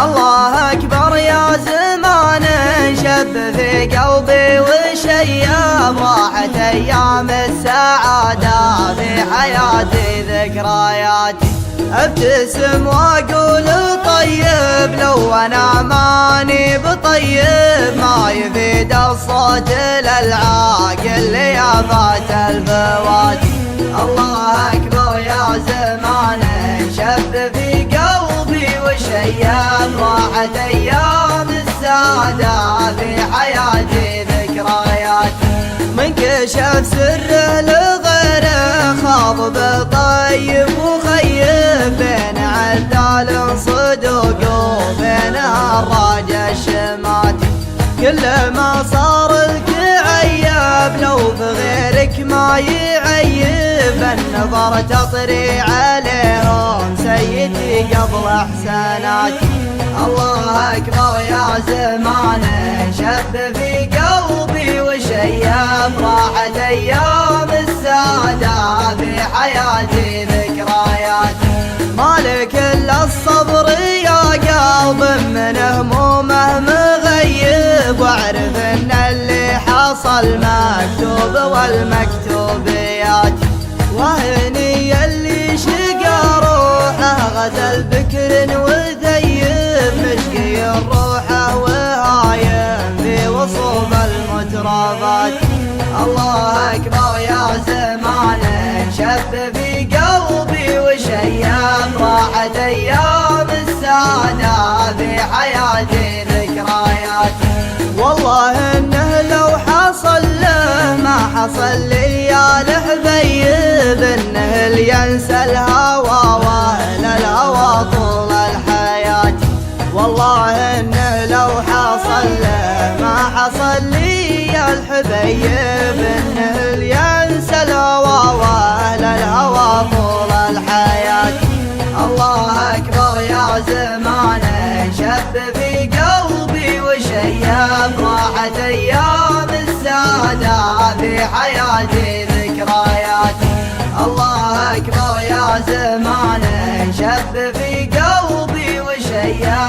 الله أكبر يا زمان شب في قلبي وشياب، راحت أيام السعادة في حياتي ذكرياتي. ابتسم واقول طيب لو انا ماني بطيب، ما يفيد الصوت للعاقل ليافات الفواتي. الله اكبر يا زمان شب في قلبي وشياب، راحت ايام السعادة في حياتي ذكرياتي. من كشف سره لغيره خاض بطيب وخيب، بين عدال صدوق وبين الراج الشماتي. كل ما صار لك عيب لو بغيرك ما يعيب، النظر تطري عليهم سيدي قبل احساناتي. الله اكبر يا زمان شب في قلبي وشياب، راحت ايام السعادة في حياتي ذكرياتي. مالك الا الصبر يا قلب من همومه مغيب، واعرف ان اللي حصل مكتوب والمكتوبيات. وهني اللي شقى روحه غزل بكر وذيب، مشقي روحه وهايم في وصوب المترابات. الله اكبر يا زمان شب في قلبي وشياب، راحت ايام السعادة في حياتي ذكرياتي. والله انه لو حصل له ما حصل لي يا الحبيب، انه اللي ينسى الهوى واهل الهوى طول الحياة. والله انه لو حصل له ما حصل لي يا الحبيب، انه اللي ينسى الهوى واهل الهوى طول الحياة. الله اكبر يا زمان شب في قلبي وشياب، راحت ايام السعادة في حياتي ذكرياتي. الله اكبر يا زمان شب في قلبي وشياب،